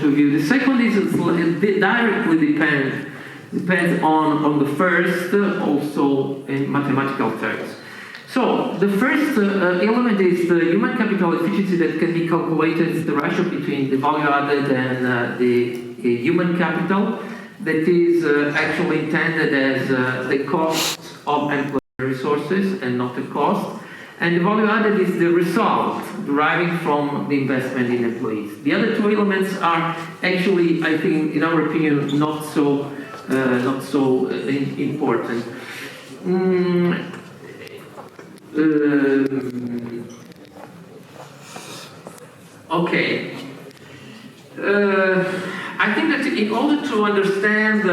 of view. The second is it directly depends on the first, also in mathematical terms. So the first element is the human capital efficiency that can be calculated. It's the ratio between the value added and the human capital that is actually intended as the cost of employee resources and not the cost. And the value added is the result deriving from the investment in employees. The other two elements are actually, I think, in our opinion, not so important. Okay. I think that in order to understand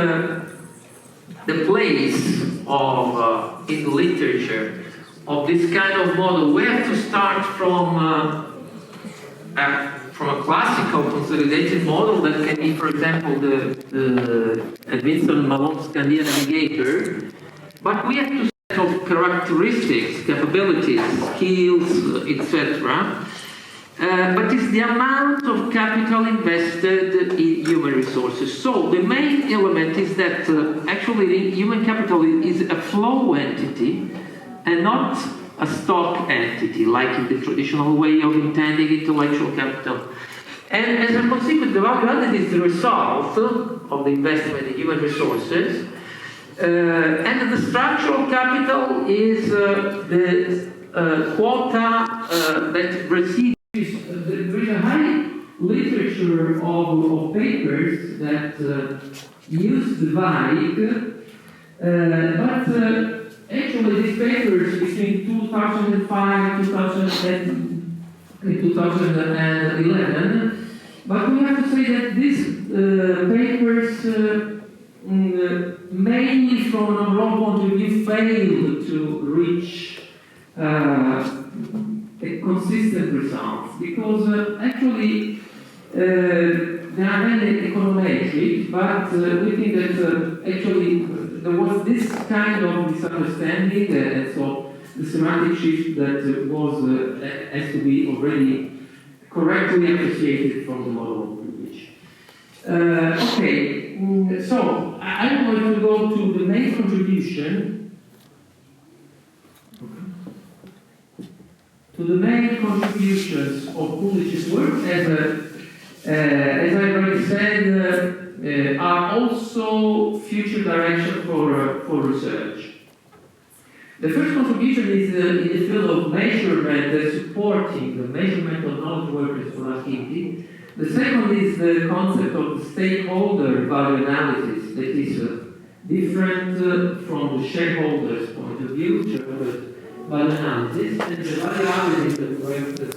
the place of in literature of this kind of model, we have to start from a classical consolidated model that can be, for example, the Winston Malone's Scandia Navigator, but we have to set up characteristics, capabilities, skills, etc. But it's the amount of capital invested in human resources. So the main element is that actually human capital is a flow entity and not a stock entity, like in the traditional way of intending intellectual capital. And as a consequence, the value added is the result of the investment in human resources. And the structural capital is the quota that receives. There is a high literature of papers that use the VAIG, but actually these papers between 2005, 2010, and 2011, but we have to say that these papers mainly from an overall point of view failed to reach a consistent results, because actually they are mainly econometric, but we think that actually there was this kind of misunderstanding, and so the semantic shift that was has to be already correctly appreciated from the model of privilege. Okay, so I'm going to go to the main contribution. To the main contributions of Coolidge's work, as I already said, are also future direction for research. The first contribution is in the field of measurement, supporting the measurement of knowledge workers' productivity. The second is the concept of the stakeholder value analysis that is different from the shareholders' point of view, shareholders' value analysis, and the value analysis that